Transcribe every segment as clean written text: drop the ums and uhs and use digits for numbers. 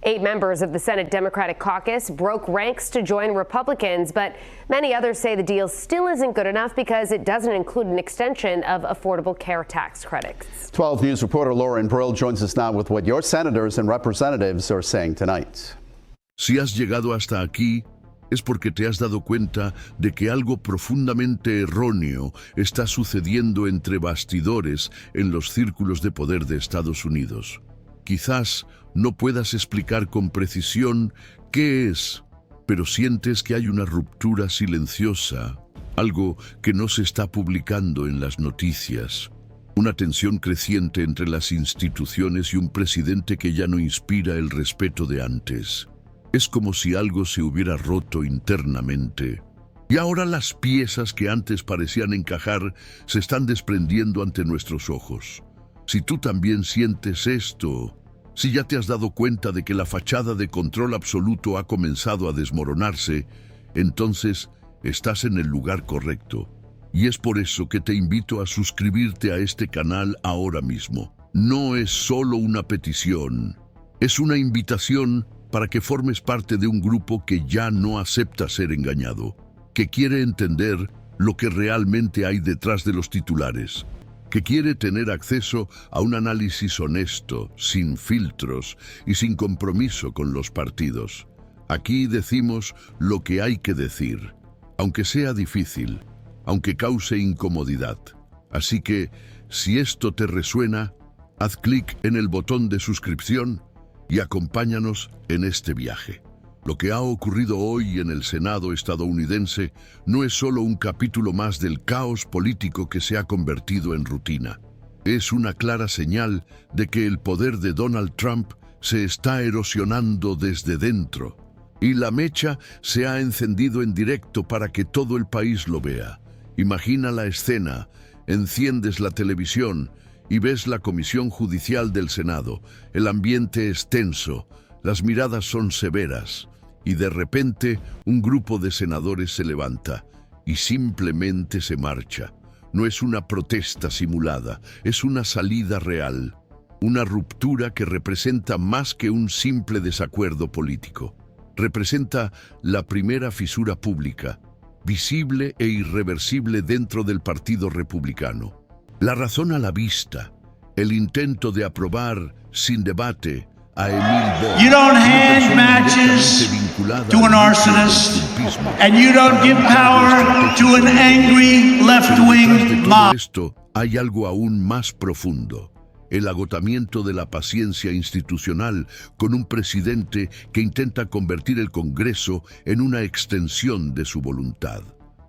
8 members of the Senate Democratic caucus broke ranks to join Republicans, but many others say the deal still isn't good enough because it doesn't include an extension of Affordable Care Tax credits. 12 News reporter Lauren Brill joins us now with what your senators and representatives are saying tonight. Si has llegado hasta aquí, es porque te has dado cuenta de que algo profundamente erróneo está sucediendo entre bastidores en los círculos de poder de Estados Unidos. Quizás no puedas explicar con precisión qué es, pero sientes que hay una ruptura silenciosa, algo que no se está publicando en las noticias. Una tensión creciente entre las instituciones y un presidente que ya no inspira el respeto de antes. Es como si algo se hubiera roto internamente. Y ahora las piezas que antes parecían encajar se están desprendiendo ante nuestros ojos. Si tú también sientes esto, si ya te has dado cuenta de que la fachada de control absoluto ha comenzado a desmoronarse, entonces estás en el lugar correcto. Y es por eso que te invito a suscribirte a este canal ahora mismo. No es solo una petición, es una invitación para que formes parte de un grupo que ya no acepta ser engañado, que quiere entender lo que realmente hay detrás de los titulares, que quiere tener acceso a un análisis honesto, sin filtros y sin compromiso con los partidos. Aquí decimos lo que hay que decir, aunque sea difícil, aunque cause incomodidad. Así que, si esto te resuena, haz clic en el botón de suscripción y acompáñanos en este viaje. Lo que ha ocurrido hoy en el Senado estadounidense no es solo un capítulo más del caos político que se ha convertido en rutina. Es una clara señal de que el poder de Donald Trump se está erosionando desde dentro. Y la mecha se ha encendido en directo para que todo el país lo vea. Imagina la escena, enciendes la televisión y ves la comisión judicial del Senado. El ambiente es tenso, las miradas son severas. Y de repente, un grupo de senadores se levanta y simplemente se marcha. No es una protesta simulada, es una salida real. Una ruptura que representa más que un simple desacuerdo político. Representa la primera fisura pública, visible e irreversible dentro del Partido Republicano. La razón a la vista, el intento de aprobar sin debate a Emil Bohr. You don't hand matches to an arsonist, and you don't give power to an angry left-wing mob. Esto hay algo aún más profundo, el agotamiento de la paciencia institucional con un presidente que intenta convertir el Congreso en una extensión de su voluntad.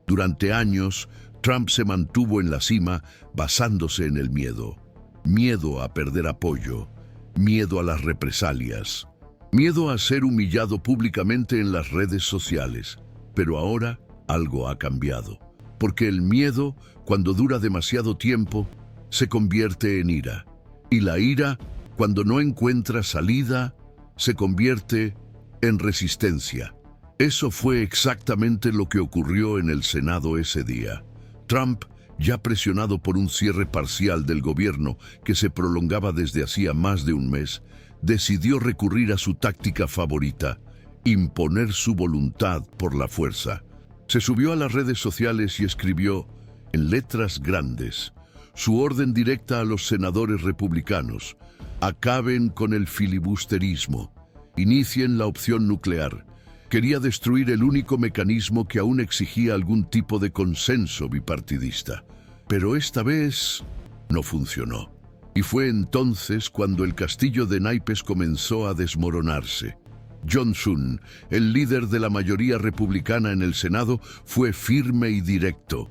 Durante años, Trump se mantuvo en la cima basándose en el miedo. Miedo a perder apoyo. Miedo a las represalias, miedo a ser humillado públicamente en las redes sociales. Pero ahora algo ha cambiado, porque el miedo, cuando dura demasiado tiempo, se convierte en ira. Y la ira, cuando no encuentra salida, se convierte en resistencia. Eso fue exactamente lo que ocurrió en el Senado ese día. Trump, ya presionado por un cierre parcial del gobierno que se prolongaba desde hacía más de un mes, decidió recurrir a su táctica favorita, imponer su voluntad por la fuerza. Se subió a las redes sociales y escribió, en letras grandes, su orden directa a los senadores republicanos: acaben con el filibusterismo, inicien la opción nuclear. Quería destruir el único mecanismo que aún exigía algún tipo de consenso bipartidista. Pero esta vez no funcionó. Y fue entonces cuando el castillo de naipes comenzó a desmoronarse. Johnson, el líder de la mayoría republicana en el Senado, fue firme y directo.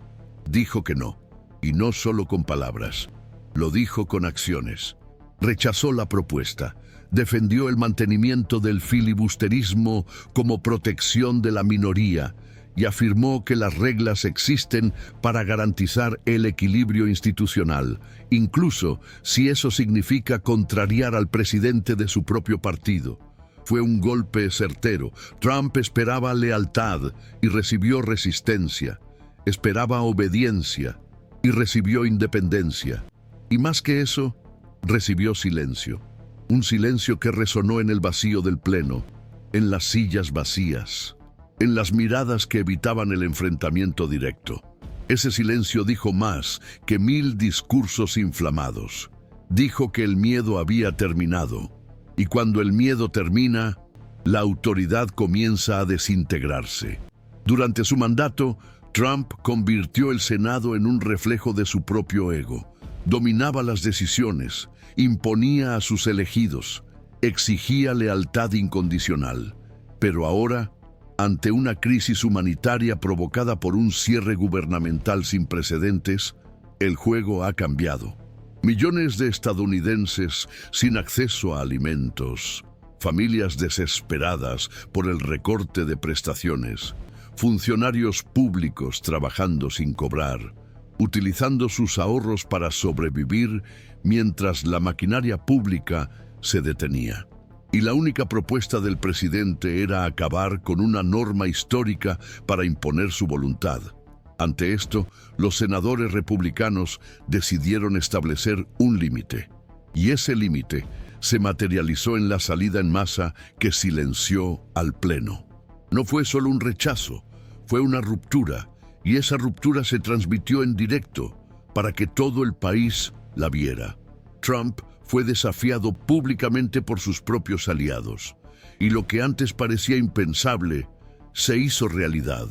Dijo que no, y no solo con palabras. Lo dijo con acciones. Rechazó la propuesta. Defendió el mantenimiento del filibusterismo como protección de la minoría y afirmó que las reglas existen para garantizar el equilibrio institucional, incluso si eso significa contrariar al presidente de su propio partido. Fue un golpe certero. Trump esperaba lealtad y recibió resistencia. Esperaba obediencia y recibió independencia. Y más que eso, recibió silencio. Un silencio que resonó en el vacío del pleno, en las sillas vacías, en las miradas que evitaban el enfrentamiento directo. Ese silencio dijo más que 1000 discursos inflamados. Dijo que el miedo había terminado, y cuando el miedo termina, la autoridad comienza a desintegrarse. Durante su mandato, Trump convirtió el Senado en un reflejo de su propio ego. Dominaba las decisiones, imponía a sus elegidos, exigía lealtad incondicional. Pero ahora, ante una crisis humanitaria provocada por un cierre gubernamental sin precedentes, el juego ha cambiado. Millones de estadounidenses sin acceso a alimentos, familias desesperadas por el recorte de prestaciones, funcionarios públicos trabajando sin cobrar, utilizando sus ahorros para sobrevivir mientras la maquinaria pública se detenía. Y la única propuesta del presidente era acabar con una norma histórica para imponer su voluntad. Ante esto, los senadores republicanos decidieron establecer un límite. Y ese límite se materializó en la salida en masa que silenció al Pleno. No fue solo un rechazo, fue una ruptura, y esa ruptura se transmitió en directo para que todo el país la viera. Trump fue desafiado públicamente por sus propios aliados, y lo que antes parecía impensable se hizo realidad.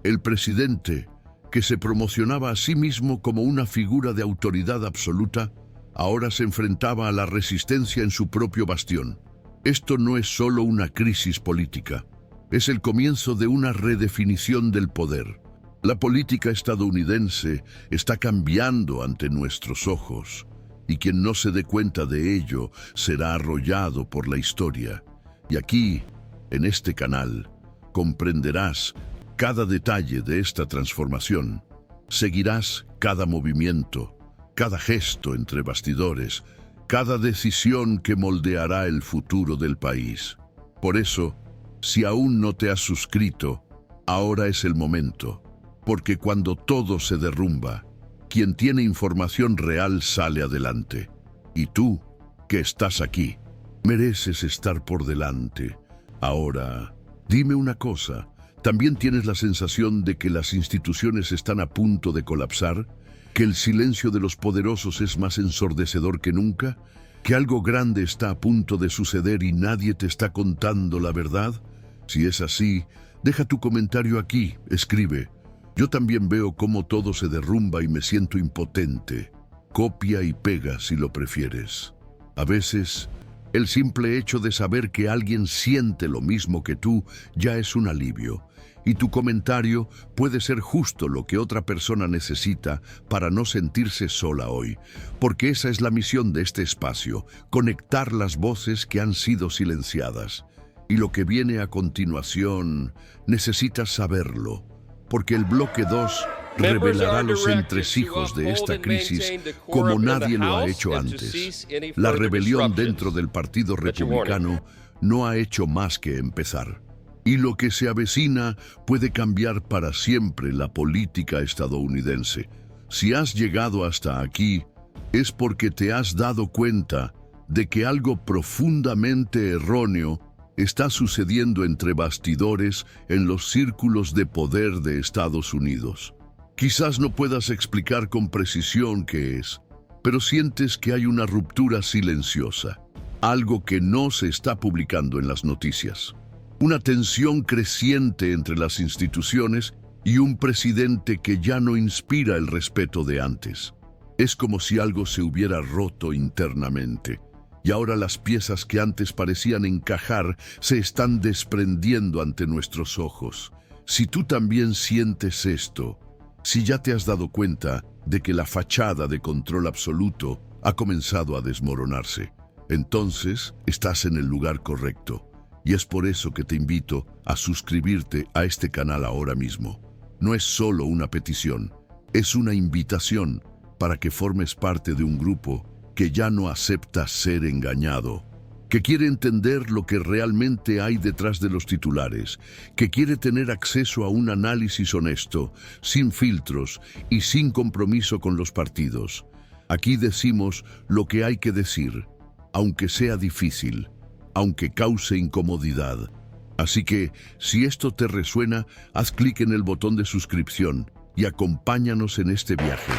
El presidente, que se promocionaba a sí mismo como una figura de autoridad absoluta, ahora se enfrentaba a la resistencia en su propio bastión. Esto no es solo una crisis política, es el comienzo de una redefinición del poder. La política estadounidense está cambiando ante nuestros ojos, y quien no se dé cuenta de ello será arrollado por la historia. Y aquí, en este canal, comprenderás cada detalle de esta transformación. Seguirás cada movimiento, cada gesto entre bastidores, cada decisión que moldeará el futuro del país. Por eso, si aún no te has suscrito, ahora es el momento, porque cuando todo se derrumba, quien tiene información real sale adelante. Y tú, que estás aquí, mereces estar por delante. Ahora, dime una cosa, ¿también tienes la sensación de que las instituciones están a punto de colapsar? ¿Que el silencio de los poderosos es más ensordecedor que nunca? ¿Que algo grande está a punto de suceder y nadie te está contando la verdad? Si es así, deja tu comentario aquí, escribe. Yo también veo cómo todo se derrumba y me siento impotente. Copia y pega si lo prefieres. A veces, el simple hecho de saber que alguien siente lo mismo que tú ya es un alivio. Y tu comentario puede ser justo lo que otra persona necesita para no sentirse sola hoy. Porque esa es la misión de este espacio, conectar las voces que han sido silenciadas. Y lo que viene a continuación, necesitas saberlo. Porque el bloque 2 revelará los entresijos de esta crisis como nadie lo ha hecho antes. La rebelión dentro del Partido Republicano no ha hecho más que empezar. Y lo que se avecina puede cambiar para siempre la política estadounidense. Si has llegado hasta aquí, es porque te has dado cuenta de que algo profundamente erróneo está sucediendo entre bastidores en los círculos de poder de Estados Unidos. Quizás no puedas explicar con precisión qué es, pero sientes que hay una ruptura silenciosa, algo que no se está publicando en las noticias. Una tensión creciente entre las instituciones y un presidente que ya no inspira el respeto de antes. Es como si algo se hubiera roto internamente. Y ahora las piezas que antes parecían encajar se están desprendiendo ante nuestros ojos. Si tú también sientes esto, si ya te has dado cuenta de que la fachada de control absoluto ha comenzado a desmoronarse, entonces estás en el lugar correcto. Y es por eso que te invito a suscribirte a este canal ahora mismo. No es solo una petición, es una invitación para que formes parte de un grupo que ya no acepta ser engañado, que quiere entender lo que realmente hay detrás de los titulares, que quiere tener acceso a un análisis honesto, sin filtros y sin compromiso con los partidos. Aquí decimos lo que hay que decir, aunque sea difícil, aunque cause incomodidad. Así que, si esto te resuena, haz clic en el botón de suscripción y acompáñanos en este viaje.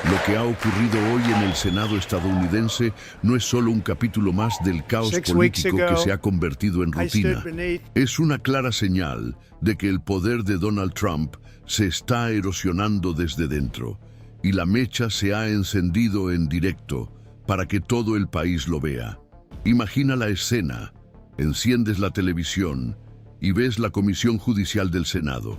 Lo que ha ocurrido hoy en el Senado estadounidense no es solo un capítulo más del caos político que se ha convertido en rutina. Es una clara señal de que el poder de Donald Trump se está erosionando desde dentro y la mecha se ha encendido en directo para que todo el país lo vea. Imagina la escena. Enciendes la televisión y ves la Comisión Judicial del Senado.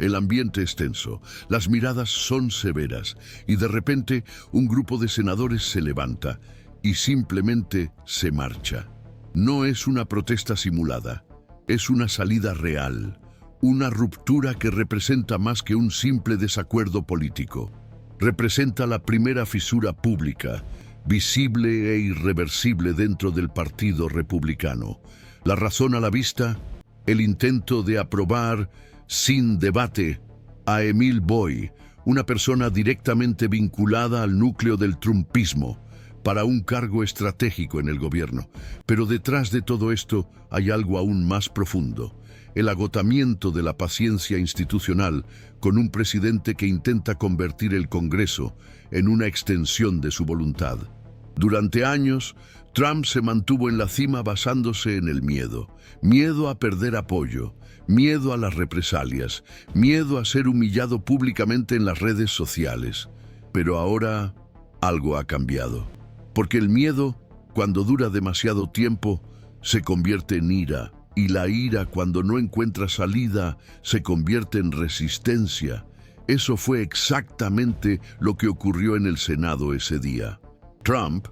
El ambiente es tenso, las miradas son severas y de repente un grupo de senadores se levanta y simplemente se marcha. No es una protesta simulada, es una salida real, una ruptura que representa más que un simple desacuerdo político. Representa la primera fisura pública, visible e irreversible dentro del Partido Republicano. La razón a la vista, el intento de aprobar sin debate a Emil Boy, una persona directamente vinculada al núcleo del trumpismo, para un cargo estratégico en el gobierno. Pero detrás de todo esto hay algo aún más profundo: el agotamiento de la paciencia institucional con un presidente que intenta convertir el Congreso en una extensión de su voluntad. Durante años, Trump se mantuvo en la cima basándose en el miedo. Miedo a perder apoyo, miedo a las represalias, miedo a ser humillado públicamente en las redes sociales. Pero ahora algo ha cambiado. Porque el miedo, cuando dura demasiado tiempo, se convierte en ira. Y la ira, cuando no encuentra salida, se convierte en resistencia. Eso fue exactamente lo que ocurrió en el Senado ese día. Trump,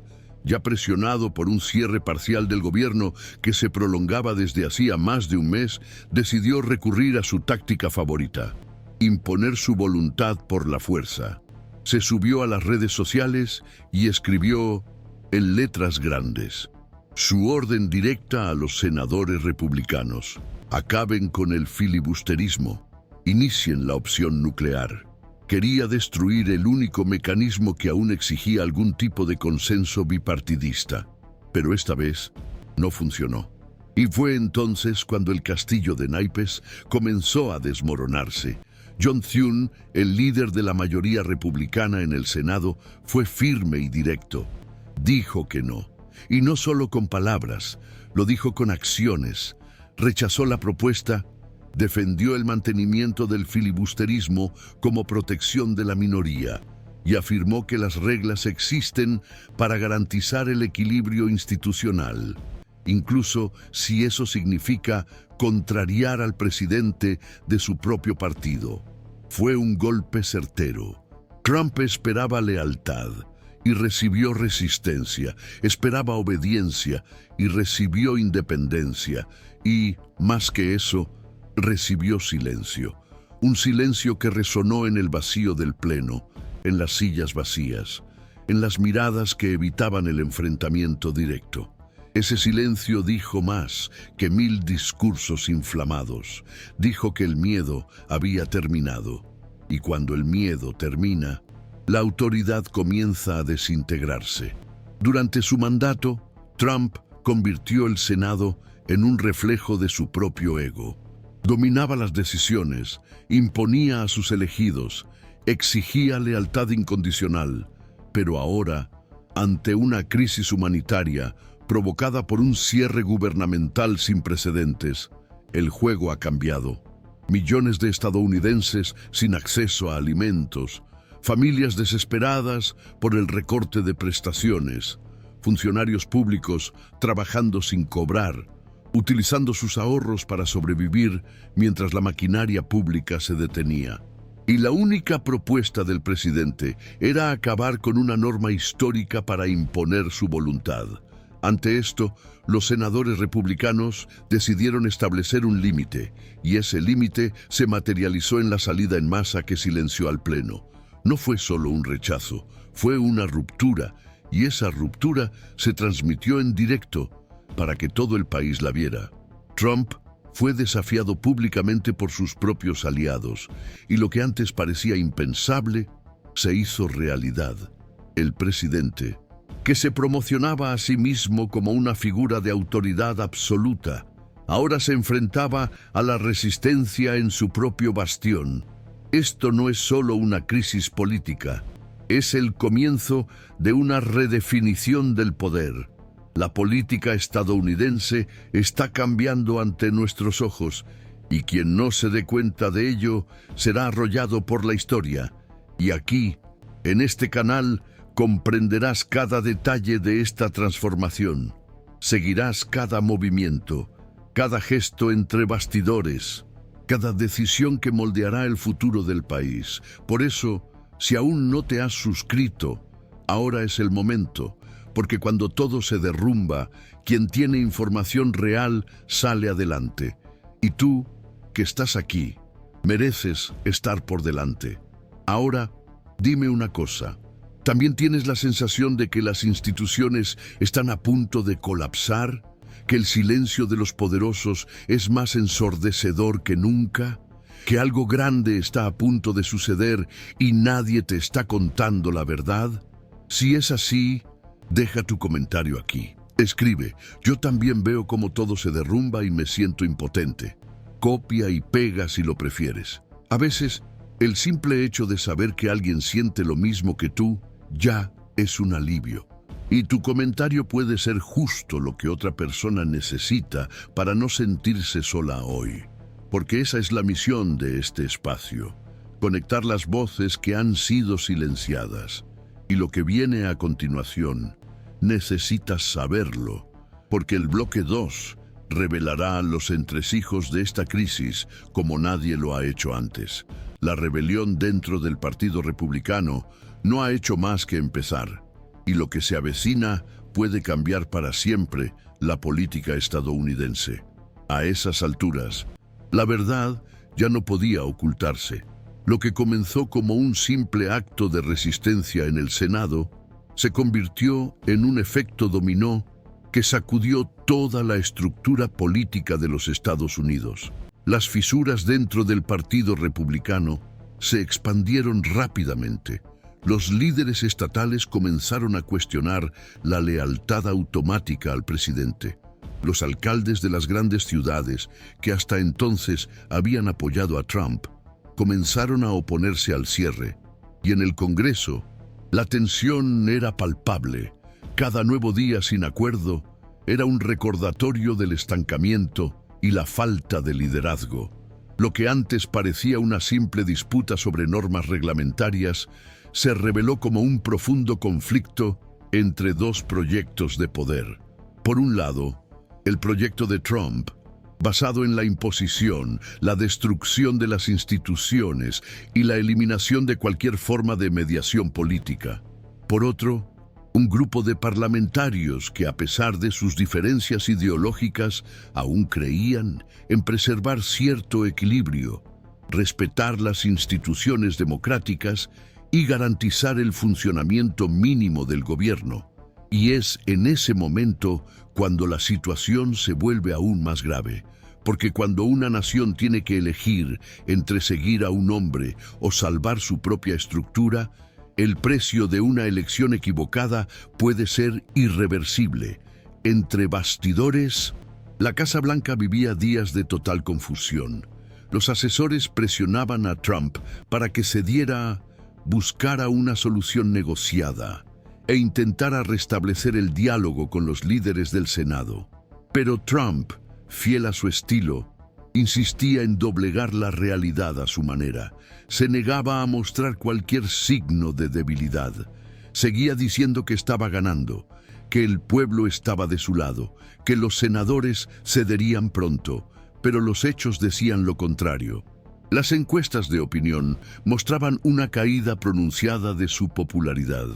ya presionado por un cierre parcial del gobierno que se prolongaba desde hacía más de un mes, decidió recurrir a su táctica favorita: imponer su voluntad por la fuerza. Se subió a las redes sociales y escribió en letras grandes su orden directa a los senadores republicanos: acaben con el filibusterismo, inicien la opción nuclear. Quería destruir el único mecanismo que aún exigía algún tipo de consenso bipartidista. Pero esta vez no funcionó. Y fue entonces cuando el castillo de naipes comenzó a desmoronarse. John Thune, el líder de la mayoría republicana en el Senado, fue firme y directo. Dijo que no. Y no solo con palabras, lo dijo con acciones. Rechazó la propuesta, defendió el mantenimiento del filibusterismo como protección de la minoría y afirmó que las reglas existen para garantizar el equilibrio institucional, incluso si eso significa contrariar al presidente de su propio partido. Fue un golpe certero. Trump esperaba lealtad y recibió resistencia, esperaba obediencia y recibió independencia, y, más que eso, recibió silencio. Un silencio que resonó en el vacío del pleno, en las sillas vacías, en las miradas que evitaban el enfrentamiento directo. Ese silencio dijo más que 1000 discursos inflamados. Dijo que el miedo había terminado. Y cuando el miedo termina, la autoridad comienza a desintegrarse. Durante su mandato, Trump convirtió el Senado en un reflejo de su propio ego. Dominaba las decisiones, imponía a sus elegidos, exigía lealtad incondicional. Pero ahora, ante una crisis humanitaria provocada por un cierre gubernamental sin precedentes, el juego ha cambiado. Millones de estadounidenses sin acceso a alimentos, familias desesperadas por el recorte de prestaciones, funcionarios públicos trabajando sin cobrar, utilizando sus ahorros para sobrevivir mientras la maquinaria pública se detenía. Y la única propuesta del presidente era acabar con una norma histórica para imponer su voluntad. Ante esto, los senadores republicanos decidieron establecer un límite, y ese límite se materializó en la salida en masa que silenció al Pleno. No fue solo un rechazo, fue una ruptura, y esa ruptura se transmitió en directo para que todo el país la viera. Trump fue desafiado públicamente por sus propios aliados, y lo que antes parecía impensable se hizo realidad. El presidente, que se promocionaba a sí mismo como una figura de autoridad absoluta, ahora se enfrentaba a la resistencia en su propio bastión. Esto no es solo una crisis política, es el comienzo de una redefinición del poder. La política estadounidense está cambiando ante nuestros ojos, y quien no se dé cuenta de ello será arrollado por la historia. Y aquí, en este canal, comprenderás cada detalle de esta transformación. Seguirás cada movimiento, cada gesto entre bastidores, cada decisión que moldeará el futuro del país. Por eso, si aún no te has suscrito, ahora es el momento, porque cuando todo se derrumba, quien tiene información real sale adelante. Y tú, que estás aquí, mereces estar por delante. Ahora, dime una cosa. ¿También tienes la sensación de que las instituciones están a punto de colapsar? ¿Que el silencio de los poderosos es más ensordecedor que nunca? ¿Que algo grande está a punto de suceder y nadie te está contando la verdad? Si es así, deja tu comentario aquí. Escribe: yo también veo cómo todo se derrumba y me siento impotente. Copia y pega si lo prefieres. A veces, el simple hecho de saber que alguien siente lo mismo que tú ya es un alivio. Y tu comentario puede ser justo lo que otra persona necesita para no sentirse sola hoy. Porque esa es la misión de este espacio: conectar las voces que han sido silenciadas. Y lo que viene a continuación, necesitas saberlo, porque el bloque 2 revelará los entresijos de esta crisis como nadie lo ha hecho antes. La rebelión dentro del Partido Republicano no ha hecho más que empezar, y lo que se avecina puede cambiar para siempre la política estadounidense. A esas alturas, la verdad ya no podía ocultarse. Lo que comenzó como un simple acto de resistencia en el Senado se convirtió en un efecto dominó que sacudió toda la estructura política de los Estados Unidos. Las fisuras dentro del Partido Republicano se expandieron rápidamente. Los líderes estatales comenzaron a cuestionar la lealtad automática al presidente. Los alcaldes de las grandes ciudades, que hasta entonces habían apoyado a Trump, comenzaron a oponerse al cierre. Y en el Congreso, la tensión era palpable. Cada nuevo día sin acuerdo era un recordatorio del estancamiento y la falta de liderazgo. Lo que antes parecía una simple disputa sobre normas reglamentarias se reveló como un profundo conflicto entre dos proyectos de poder. Por un lado, el proyecto de Trump, basado en la imposición, la destrucción de las instituciones y la eliminación de cualquier forma de mediación política. Por otro, un grupo de parlamentarios que, a pesar de sus diferencias ideológicas, aún creían en preservar cierto equilibrio, respetar las instituciones democráticas y garantizar el funcionamiento mínimo del gobierno. Y es en ese momento cuando la situación se vuelve aún más grave, porque cuando una nación tiene que elegir entre seguir a un hombre o salvar su propia estructura, el precio de una elección equivocada puede ser irreversible. Entre bastidores, la Casa Blanca vivía días de total confusión. Los asesores presionaban a Trump para que cediera, buscara una solución negociada e intentara restablecer el diálogo con los líderes del Senado. Pero Trump, fiel a su estilo, insistía en doblegar la realidad a su manera. Se negaba a mostrar cualquier signo de debilidad. Seguía diciendo que estaba ganando, que el pueblo estaba de su lado, que los senadores cederían pronto, pero los hechos decían lo contrario. Las encuestas de opinión mostraban una caída pronunciada de su popularidad.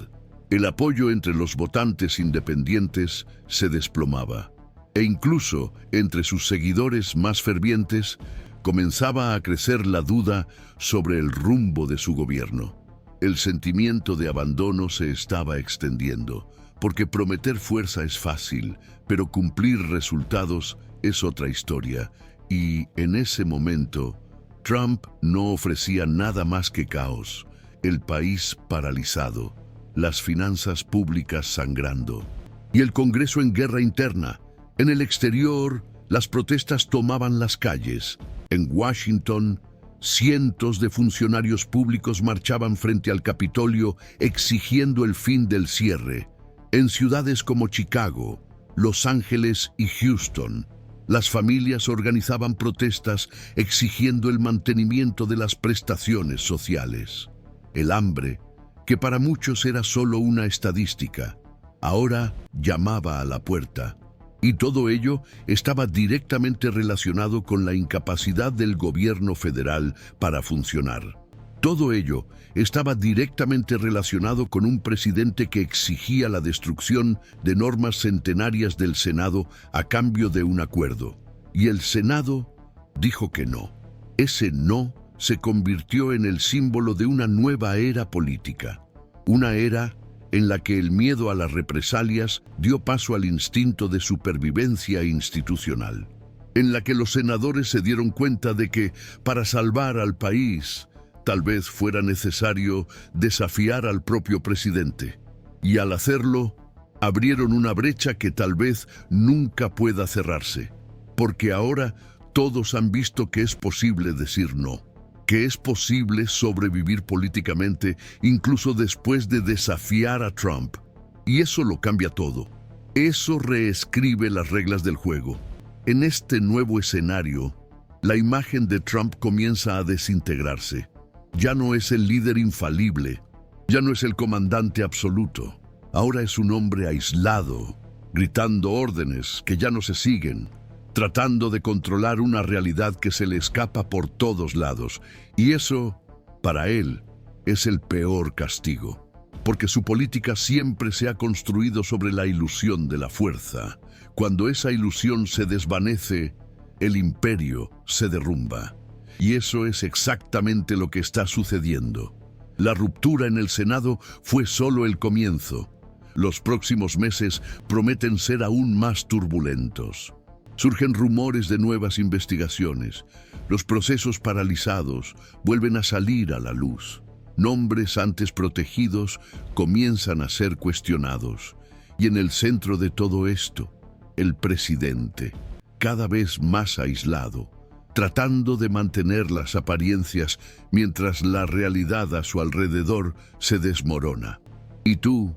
El apoyo entre los votantes independientes se desplomaba, e incluso entre sus seguidores más fervientes comenzaba a crecer la duda sobre el rumbo de su gobierno. El sentimiento de abandono se estaba extendiendo, porque prometer fuerza es fácil, pero cumplir resultados es otra historia, y en ese momento Trump no ofrecía nada más que caos, el país paralizado, las finanzas públicas sangrando y el Congreso en guerra interna. En el exterior, las protestas tomaban las calles. En Washington, cientos de funcionarios públicos marchaban frente al Capitolio exigiendo el fin del cierre. En ciudades como Chicago, Los Ángeles y Houston, las familias organizaban protestas exigiendo el mantenimiento de las prestaciones sociales. El hambre, que para muchos era solo una estadística, ahora llamaba a la puerta. Y todo ello estaba directamente relacionado con la incapacidad del gobierno federal para funcionar. Todo ello estaba directamente relacionado con un presidente que exigía la destrucción de normas centenarias del Senado a cambio de un acuerdo. Y el Senado dijo que no. Ese no se convirtió en el símbolo de una nueva era política. Una era en la que el miedo a las represalias dio paso al instinto de supervivencia institucional. En la que los senadores se dieron cuenta de que, para salvar al país, tal vez fuera necesario desafiar al propio presidente. Y al hacerlo, abrieron una brecha que tal vez nunca pueda cerrarse. Porque ahora todos han visto que es posible decir no. Que es posible sobrevivir políticamente incluso después de desafiar a Trump. Y eso lo cambia todo. Eso reescribe las reglas del juego. En este nuevo escenario, la imagen de Trump comienza a desintegrarse. Ya no es el líder infalible, ya no es el comandante absoluto. Ahora es un hombre aislado, gritando órdenes que ya no se siguen, tratando de controlar una realidad que se le escapa por todos lados. Y eso, para él, es el peor castigo, porque su política siempre se ha construido sobre la ilusión de la fuerza. Cuando esa ilusión se desvanece, el imperio se derrumba. Y eso es exactamente lo que está sucediendo. La ruptura en el Senado fue solo el comienzo. Los próximos meses prometen ser aún más turbulentos. Surgen rumores de nuevas investigaciones. Los procesos paralizados vuelven a salir a la luz. Nombres antes protegidos comienzan a ser cuestionados. Y en el centro de todo esto, el presidente, cada vez más aislado, tratando de mantener las apariencias mientras la realidad a su alrededor se desmorona. Y tú,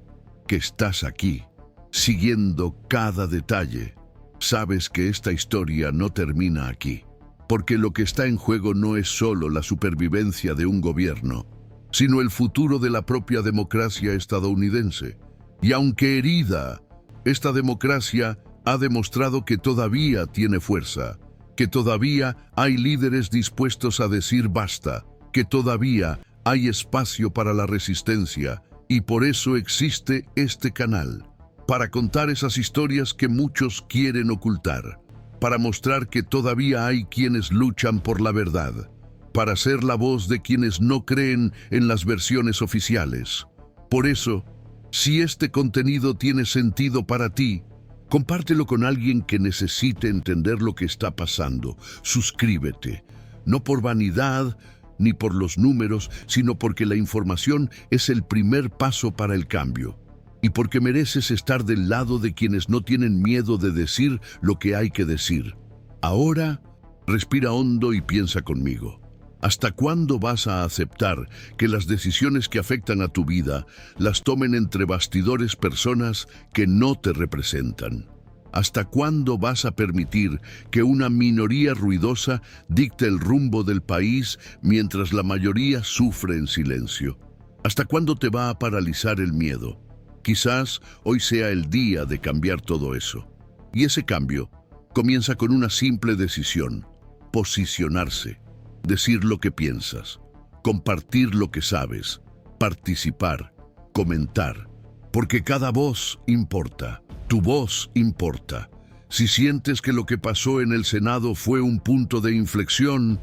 que estás aquí, siguiendo cada detalle, sabes que esta historia no termina aquí, porque lo que está en juego no es solo la supervivencia de un gobierno, sino el futuro de la propia democracia estadounidense. Y aunque herida, esta democracia ha demostrado que todavía tiene fuerza, que todavía hay líderes dispuestos a decir basta, que todavía hay espacio para la resistencia, y por eso existe este canal, para contar esas historias que muchos quieren ocultar, para mostrar que todavía hay quienes luchan por la verdad, para ser la voz de quienes no creen en las versiones oficiales. Por eso, si este contenido tiene sentido para ti, compártelo con alguien que necesite entender lo que está pasando. Suscríbete, no por vanidad ni por los números, sino porque la información es el primer paso para el cambio. Y porque mereces estar del lado de quienes no tienen miedo de decir lo que hay que decir. Ahora, respira hondo y piensa conmigo. ¿Hasta cuándo vas a aceptar que las decisiones que afectan a tu vida las tomen entre bastidores personas que no te representan? ¿Hasta cuándo vas a permitir que una minoría ruidosa dicte el rumbo del país mientras la mayoría sufre en silencio? ¿Hasta cuándo te va a paralizar el miedo? Quizás hoy sea el día de cambiar todo eso. Y ese cambio comienza con una simple decisión: posicionarse. Decir lo que piensas, compartir lo que sabes, participar, comentar, porque cada voz importa, tu voz importa. Si sientes que lo que pasó en el Senado fue un punto de inflexión,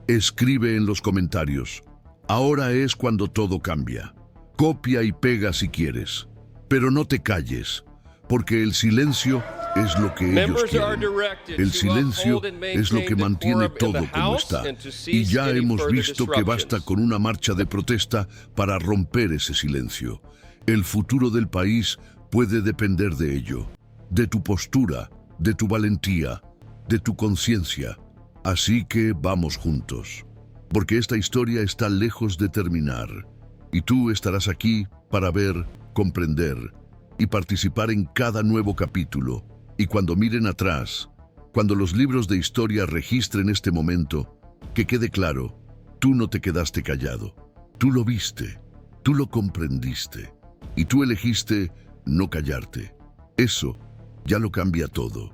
escribe en los comentarios. Ahora es cuando todo cambia. Copia y pega si quieres, pero no te calles, porque el silencio es lo que ellos quieren. El silencio es lo que mantiene todo como está. Y ya hemos visto que basta con una marcha de protesta para romper ese silencio. El futuro del país puede depender de ello, de tu postura, de tu valentía, de tu conciencia. Así que vamos juntos, porque esta historia está lejos de terminar, y tú estarás aquí para ver, comprender y participar en cada nuevo capítulo. Y cuando miren atrás, cuando los libros de historia registren este momento, que quede claro, tú no te quedaste callado, tú lo viste, tú lo comprendiste, y tú elegiste no callarte. Eso ya lo cambia todo.